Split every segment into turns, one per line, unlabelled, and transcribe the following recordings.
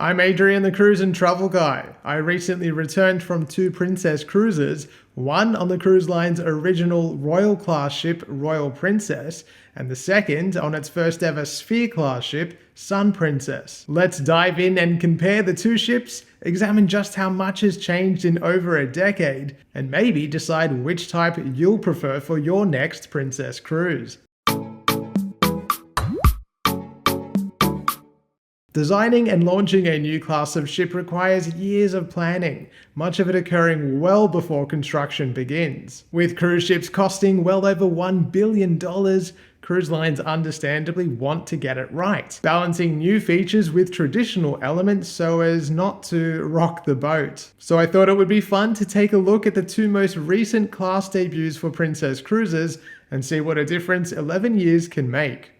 I'm Adrian, the cruise and travel guy. I recently returned from 2 Princess cruises, one on the cruise line's original Royal class ship, Royal Princess, and the second on its first ever Sphere class ship, Sun Princess. Let's dive in and compare the 2 ships, examine just how much has changed in over a decade, and maybe decide which type you'll prefer for your next Princess cruise. Designing and launching a new class of ship requires years of planning, much of it occurring well before construction begins. With cruise ships costing well over $1 billion, cruise lines understandably want to get it right, balancing new features with traditional elements so as not to rock the boat. So I thought it would be fun to take a look at the 2 most recent class debuts for Princess cruises and see what a difference 11 years can make.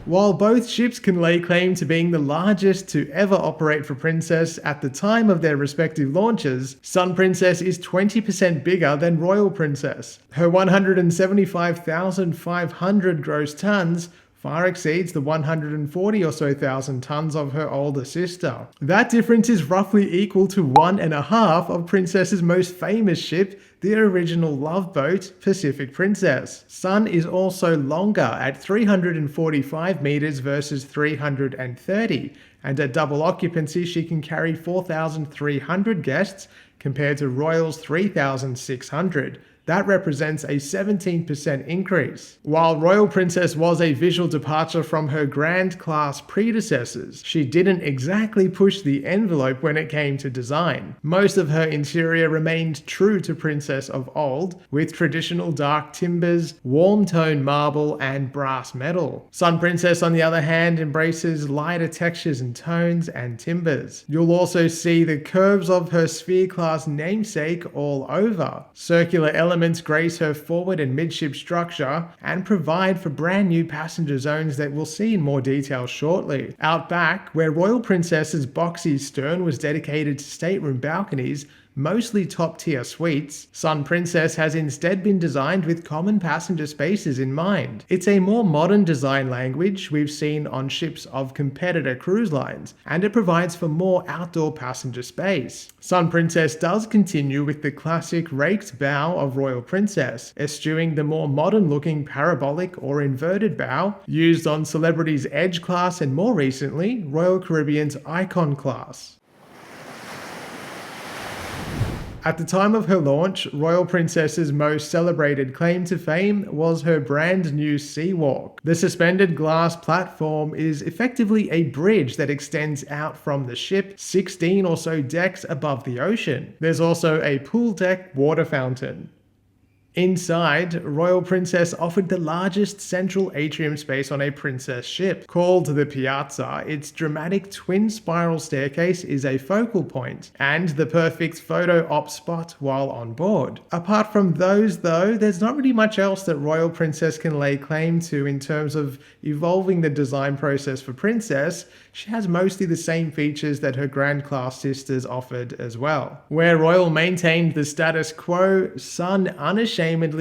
While both ships can lay claim to being the largest to ever operate for Princess at the time of their respective launches, Sun Princess is 20% bigger than Royal Princess. Her 175,500 gross tons far exceeds the 140 or so thousand tons of her older sister. That difference is roughly equal to 1.5 of Princess's most famous ship, the original love boat, Pacific Princess. Sun is also longer at 345 meters versus 330, and at double occupancy she can carry 4,300 guests compared to Royal's 3,600. That represents a 17% increase. While Royal Princess was a visual departure from her Grand Class predecessors, she didn't exactly push the envelope when it came to design. Most of her interior remained true to Princess of old, with traditional dark timbers, warm tone marble, and brass metal. Sun Princess, on the other hand, embraces lighter textures and tones and timbers. You'll also see the curves of her Sphere class namesake all over. Circular elements grace her forward and midship structure and provide for brand new passenger zones that we'll see in more detail shortly. Out back, where Royal Princess's boxy stern was dedicated to stateroom balconies, mostly top-tier suites, Sun Princess has instead been designed with common passenger spaces in mind. It's a more modern design language we've seen on ships of competitor cruise lines, and it provides for more outdoor passenger space. Sun Princess does continue with the classic raked bow of Royal Princess, eschewing the more modern-looking parabolic or inverted bow used on Celebrity's Edge class and more recently, Royal Caribbean's Icon class. At the time of her launch, Royal Princess's most celebrated claim to fame was her brand new Sea Walk. The suspended glass platform is effectively a bridge that extends out from the ship 16 or so decks above the ocean. There's also a pool deck water fountain. Inside, Royal Princess offered the largest central atrium space on a Princess ship. Called the Piazza, its dramatic twin spiral staircase is a focal point, and the perfect photo op spot while on board. Apart from those though, there's not really much else that Royal Princess can lay claim to in terms of evolving the design process for Princess. She has mostly the same features that her Grand Class sisters offered as well. Where Royal maintained the status quo, Sun unashamedly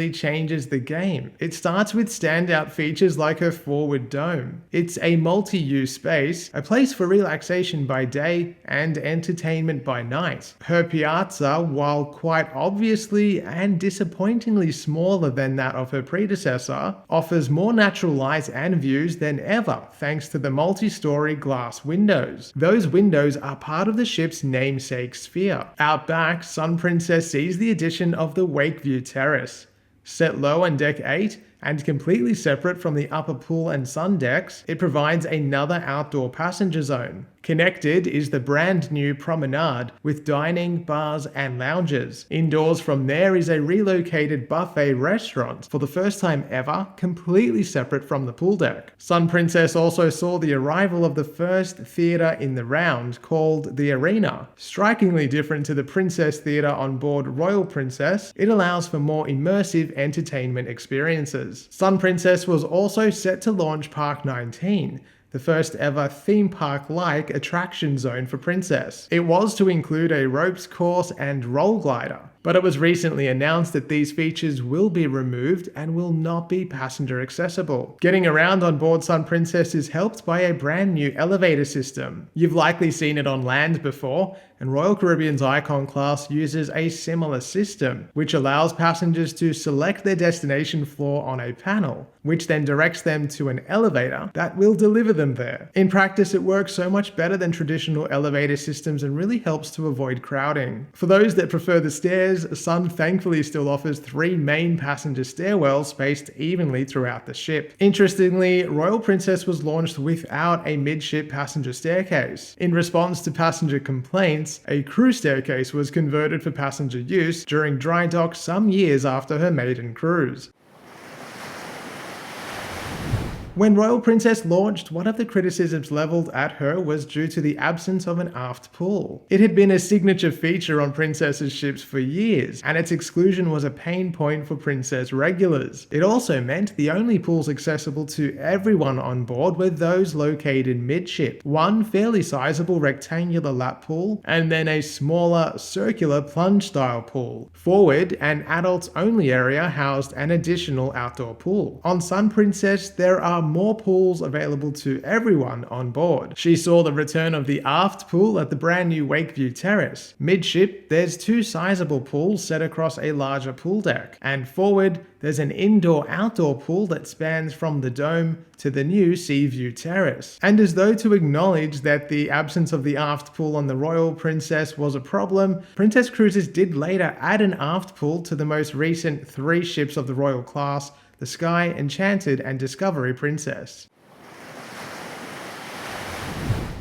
changes the game. It starts with standout features like her forward dome. It's a multi-use space, a place for relaxation by day and entertainment by night. Her piazza, while quite obviously and disappointingly smaller than that of her predecessor, offers more natural light and views than ever thanks to the multi-story glass windows. Those windows are part of the ship's namesake sphere. Out back, Sun Princess sees the addition of the Wakeview Terrace. Set low on deck 8 and completely separate from the upper pool and sun decks, it provides another outdoor passenger zone. Connected is the brand new promenade with dining, bars, and lounges. Indoors from there is a relocated buffet restaurant, for the first time ever, completely separate from the pool deck. Sun Princess also saw the arrival of the first theatre in the round, called the Arena. Strikingly different to the Princess Theatre on board Royal Princess, it allows for more immersive entertainment experiences. Sun Princess was also set to launch Park 19, the first ever theme park-like attraction zone for Princess. It was to include a ropes course and roll glider. But it was recently announced that these features will be removed and will not be passenger accessible. Getting around on board Sun Princess is helped by a brand new elevator system. You've likely seen it on land before, and Royal Caribbean's Icon class uses a similar system, which allows passengers to select their destination floor on a panel, which then directs them to an elevator that will deliver them there. In practice, it works so much better than traditional elevator systems and really helps to avoid crowding. For those that prefer the stairs, Sun thankfully still offers 3 main passenger stairwells spaced evenly throughout the ship. Interestingly, Royal Princess was launched without a midship passenger staircase. In response to passenger complaints, a crew staircase was converted for passenger use during dry dock some years after her maiden cruise. When Royal Princess launched, one of the criticisms leveled at her was due to the absence of an aft pool. It had been a signature feature on Princess's ships for years, and its exclusion was a pain point for Princess regulars. It also meant the only pools accessible to everyone on board were those located midship, one fairly sizable rectangular lap pool, and then a smaller circular plunge-style pool. Forward, an adults-only area housed an additional outdoor pool. On Sun Princess, there are more pools available to everyone on board. She saw the return of the aft pool at the brand new Wakeview Terrace. Midship, there's 2 sizable pools set across a larger pool deck. And forward, there's an indoor-outdoor pool that spans from the dome to the new Seaview Terrace. And as though to acknowledge that the absence of the aft pool on the Royal Princess was a problem, Princess Cruises did later add an aft pool to the most recent 3 ships of the Royal class, the Sky, Enchanted, and Discovery Princess.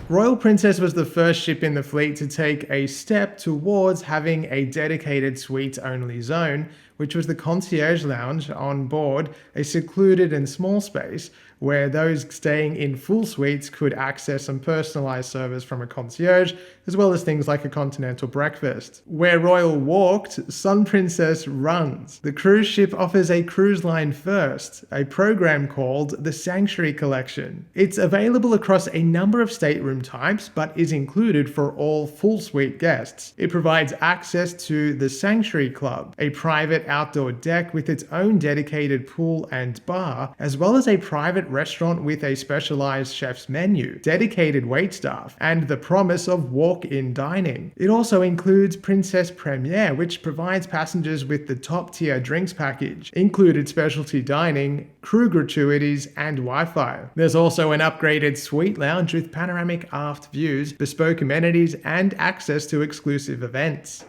Royal Princess was the first ship in the fleet to take a step towards having a dedicated suite-only zone, which was the concierge lounge on board, a secluded and small space where those staying in full suites could access some personalized service from a concierge, as well as things like a continental breakfast. Where Royal walked, Sun Princess runs. The cruise ship offers a cruise line first, a program called the Sanctuary Collection. It's available across a number of stateroom types, but is included for all full suite guests. It provides access to the Sanctuary Club, a private outdoor deck with its own dedicated pool and bar, as well as a private restaurant with a specialized chef's menu, dedicated waitstaff, and the promise of walk-in dining. It also includes Princess Premiere, which provides passengers with the top-tier drinks package, included specialty dining, crew gratuities, and Wi-Fi. There's also an upgraded suite lounge with panoramic aft views, bespoke amenities, and access to exclusive events.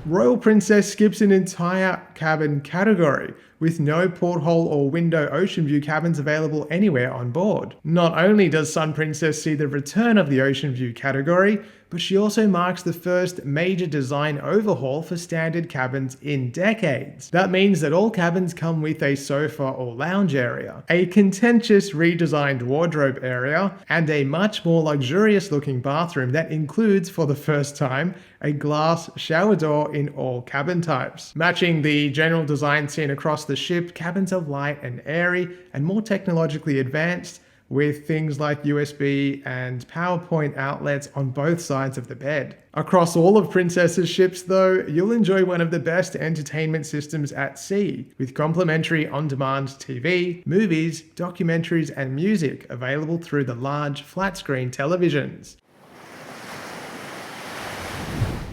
Royal Princess skips an entire cabin category, with no porthole or window ocean view cabins available anywhere on board. Not only does Sun Princess see the return of the ocean view category, but she also marks the first major design overhaul for standard cabins in decades. That means that all cabins come with a sofa or lounge area, a contentious redesigned wardrobe area, and a much more luxurious looking bathroom that includes, for the first time, a glass shower door in all cabin types. Matching the general design seen across the ship, cabins are light and airy and more technologically advanced, with things like USB and PowerPoint outlets on both sides of the bed. Across all of Princess's ships, though, you'll enjoy one of the best entertainment systems at sea, with complimentary on-demand TV, movies, documentaries, and music available through the large flat-screen televisions.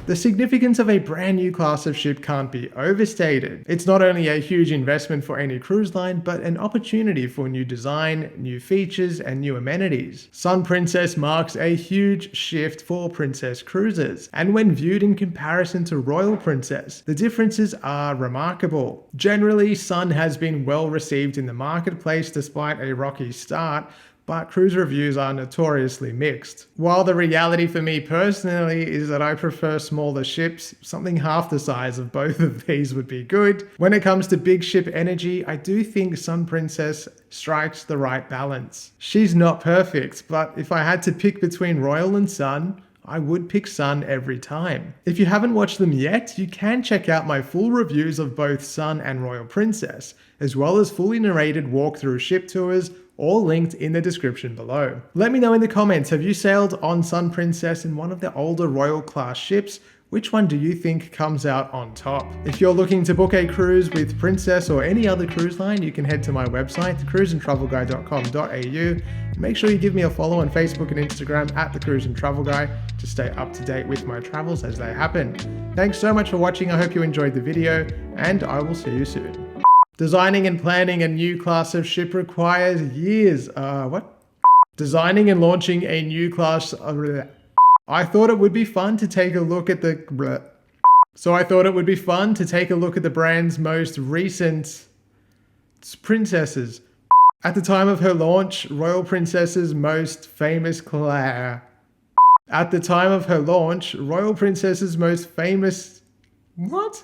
The significance of a brand new class of ship can't be overstated. It's not only a huge investment for any cruise line, but an opportunity for new design, new features, and new amenities. Sun Princess marks a huge shift for Princess Cruises, and when viewed in comparison to Royal Princess, the differences are remarkable. Generally, Sun has been well received in the marketplace despite a rocky start, but cruise reviews are notoriously mixed. While the reality for me personally is that I prefer smaller ships, something half the size of both of these would be good. When it comes to big ship energy, I do think Sun Princess strikes the right balance. She's not perfect, but if I had to pick between Royal and Sun, I would pick Sun every time. If you haven't watched them yet, you can check out my full reviews of both Sun and Royal Princess, as well as fully narrated walkthrough ship tours, all linked in the description below. Let me know in the comments, have you sailed on Sun Princess in one of the older Royal class ships? Which one do you think comes out on top? If you're looking to book a cruise with Princess or any other cruise line, you can head to my website, cruiseandtravelguy.com.au. Make sure you give me a follow on Facebook and Instagram at The Cruise and Travel Guy to stay up to date with my travels as they happen. Thanks so much for watching. I hope you enjoyed the video, and I will see you soon. Designing and planning a new class of ship requires years. Designing and launching a new class. I thought it would be fun to take a look at the brand's most recent princesses. At the time of her launch, Royal Princess's most famous What?